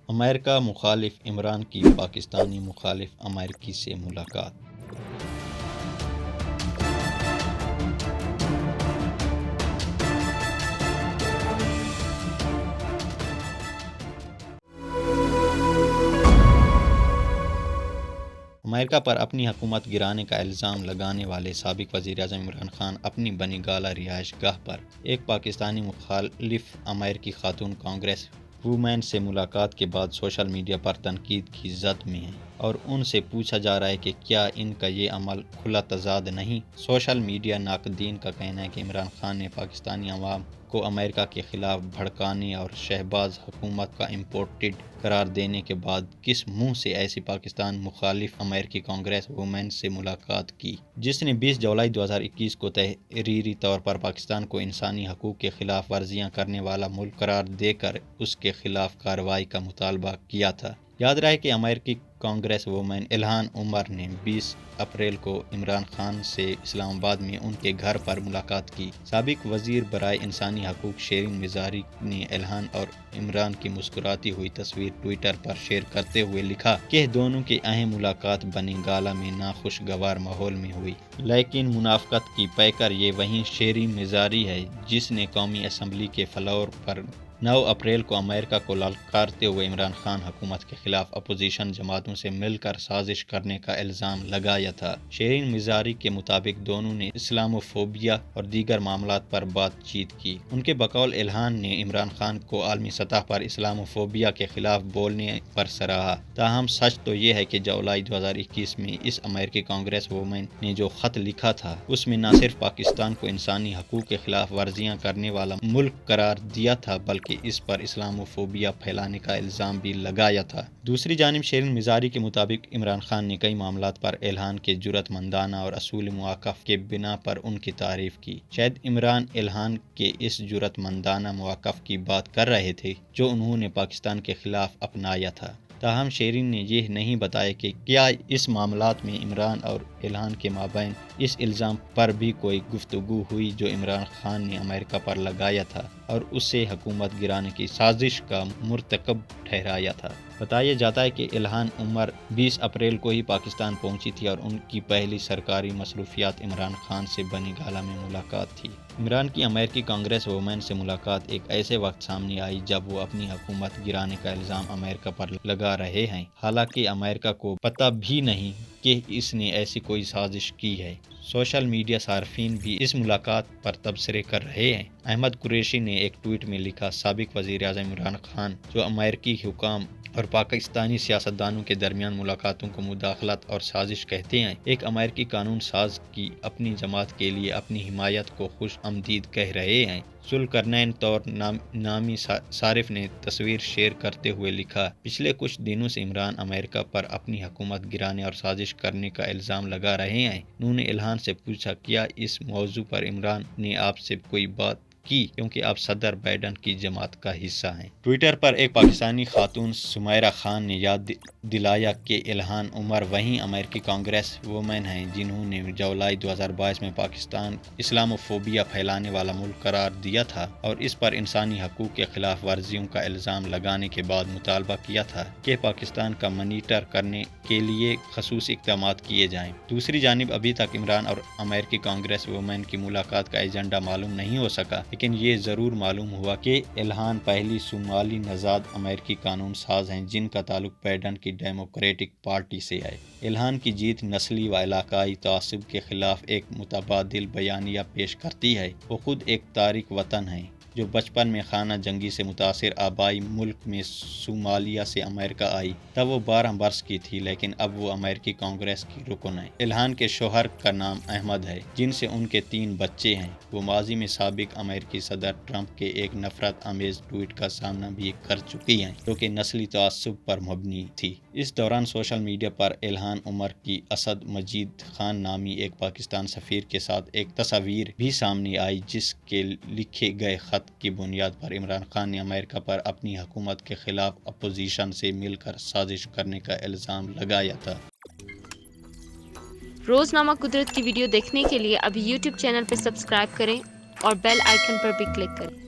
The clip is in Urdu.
امریکہ مخالف عمران کی پاکستانی مخالف امریکی سے ملاقات۔ امریکہ پر اپنی حکومت گرانے کا الزام لگانے والے سابق وزیر اعظم عمران خان اپنی بنی گالہ رہائش گاہ پر ایک پاکستانی مخالف امریکی خاتون کانگریس وومین سے ملاقات کے بعد سوشل میڈیا پر تنقید کی زد میں ہیں اور ان سے پوچھا جا رہا ہے کہ کیا ان کا یہ عمل کھلا تضاد نہیں۔ سوشل میڈیا ناقدین کا کہنا ہے کہ عمران خان نے پاکستانی عوام کو امریکہ کے خلاف بھڑکانے اور شہباز حکومت کا امپورٹڈ قرار دینے کے بعد کس منہ سے ایسی پاکستان مخالف امریکی کانگریس وومین سے ملاقات کی، جس نے 20 جولائی 2021 کو تحریری طور پر پاکستان کو انسانی حقوق کے خلاف ورزیاں کرنے والا ملک قرار دے کر اس کے خلاف کارروائی کا مطالبہ کیا تھا۔ یاد رہے کہ امریکی کانگریس وومین الہان عمر نے 20 اپریل کو عمران خان سے اسلام آباد میں ان کے گھر پر ملاقات کی۔ سابق وزیر برائے انسانی حقوق شیرین مزاری نے الہان اور عمران کی مسکراتی ہوئی تصویر ٹوئٹر پر شیئر کرتے ہوئے لکھا کہ دونوں کی اہم ملاقات بنی گالہ میں ناخوشگوار ماحول میں ہوئی، لیکن منافقت کی پیکر یہ وہی شیرین مزاری ہے جس نے قومی اسمبلی کے فلور پر 9 اپریل کو امریکہ کو للکارتے ہوئے عمران خان حکومت کے خلاف اپوزیشن جماعتوں سے مل کر سازش کرنے کا الزام لگایا تھا۔ شیرین مزاری کے مطابق دونوں نے اسلاموفوبیا اور دیگر معاملات پر بات چیت کی۔ ان کے بقول الہان نے عمران خان کو عالمی سطح پر اسلاموفوبیا کے خلاف بولنے پر سراہا، تاہم سچ تو یہ ہے کہ جولائی 2021 میں اس امریکی کانگریس وومین نے جو خط لکھا تھا اس میں نہ صرف پاکستان کو انسانی حقوق کے خلاف ورزیاں کرنے والا ملک قرار دیا تھا بلکہ اس پر اسلاموفوبیا پھیلانے کا الزام بھی لگایا تھا۔ دوسری جانب شیرین مزاری کے مطابق عمران خان نے کئی معاملات پر الہان کے جرأت مندانہ اور اصول مواقف کے بنا پر ان کی تعریف کی۔ شاید عمران الہان کے اس جرأت مندانہ مواقف کی بات کر رہے تھے جو انہوں نے پاکستان کے خلاف اپنایا تھا، تاہم شیرین نے یہ نہیں بتایا کہ کیا اس معاملات میں عمران اور الہان کے مابین اس الزام پر بھی کوئی گفتگو ہوئی جو عمران خان نے امریکہ پر لگایا تھا اور اسے حکومت گرانے کی سازش کا مرتکب ٹھہرایا تھا۔ بتایا جاتا ہے کہ الہان عمر 20 اپریل کو ہی پاکستان پہنچی تھی اور ان کی پہلی سرکاری مصروفیات عمران خان سے بنی گالہ میں ملاقات تھی۔ عمران کی امریکی کانگریس وومین سے ملاقات ایک ایسے وقت سامنے آئی جب وہ اپنی حکومت گرانے کا الزام امریکہ پر لگا رہے ہیں، حالانکہ امریکہ کو پتہ بھی نہیں کہ اس نے ایسی کوئی سازش کی ہے۔ سوشل میڈیا صارفین بھی اس ملاقات پر تبصرے کر رہے ہیں۔ احمد قریشی نے ایک ٹویٹ میں لکھا، سابق وزیر اعظم عمران خان جو امریکی حکام اور پاکستانی سیاستدانوں کے درمیان ملاقاتوں کو مداخلت اور سازش کہتے ہیں، ایک امریکی قانون ساز کی اپنی جماعت کے لیے اپنی حمایت کو خوش آمدید کہہ رہے ہیں۔ ذوالقرنین طور نامی صارف نے تصویر شیئر کرتے ہوئے لکھا، پچھلے کچھ دنوں سے عمران امریکہ پر اپنی حکومت گرانے اور سازش کرنے کا الزام لگا رہے ہیں۔ انہوں نے الہان سے پوچھا، کیا اس موضوع پر عمران نے آپ سے کوئی بات کی کیونکہ آپ صدر بائیڈن کی جماعت کا حصہ ہیں؟ ٹوئٹر پر ایک پاکستانی خاتون سمیرہ خان نے یاد دلایا کہ الہان عمر وہی امریکی کانگریس وومین ہیں جنہوں نے جولائی 2022 میں پاکستان اسلاموفوبیا پھیلانے والا ملک قرار دیا تھا اور اس پر انسانی حقوق کے خلاف ورزیوں کا الزام لگانے کے بعد مطالبہ کیا تھا کہ پاکستان کا مانیٹر کرنے کے لیے خصوصی اقدامات کیے جائیں۔ دوسری جانب ابھی تک عمران اور امریکی کانگریس وومین کی ملاقات کا ایجنڈا معلوم نہیں ہو سکا، لیکن یہ ضرور معلوم ہوا کہ الہان پہلی صومالی نژاد امریکی قانون ساز ہیں جن کا تعلق بائیڈن کی ڈیموکریٹک پارٹی سے ہے۔ الہان کی جیت نسلی و علاقائی تعصب کے خلاف ایک متبادل بیانیہ پیش کرتی ہے۔ وہ خود ایک تارک وطن ہیں جو بچپن میں خانہ جنگی سے متاثر آبائی ملک میں صومالیہ سے امریکہ آئی۔ تب وہ 12 برس کی تھی لیکن اب وہ امریکی کانگریس کی رکن ہے۔ الہان کے شوہر کا نام احمد ہے جن سے ان کے 3 بچے ہیں۔ وہ ماضی میں سابق امریکی صدر ٹرمپ کے ایک نفرت آمیز ٹویٹ کا سامنا بھی کر چکی ہیں جو کہ نسلی تعصب پر مبنی تھی۔ اس دوران سوشل میڈیا پر الہان عمر کی اسد مجید خان نامی ایک پاکستان سفیر کے ساتھ ایک تصویر بھی سامنے آئی جس کے لکھے گئے خط کی بنیاد پر عمران خان نے امریکہ پر اپنی حکومت کے خلاف اپوزیشن سے مل کر سازش کرنے کا الزام لگایا تھا۔ روزنامہ قدرت کی ویڈیو دیکھنے کے لیے ابھی یوٹیوب چینل پر سبسکرائب کریں اور بیل آئیکن پر بھی کلک کریں۔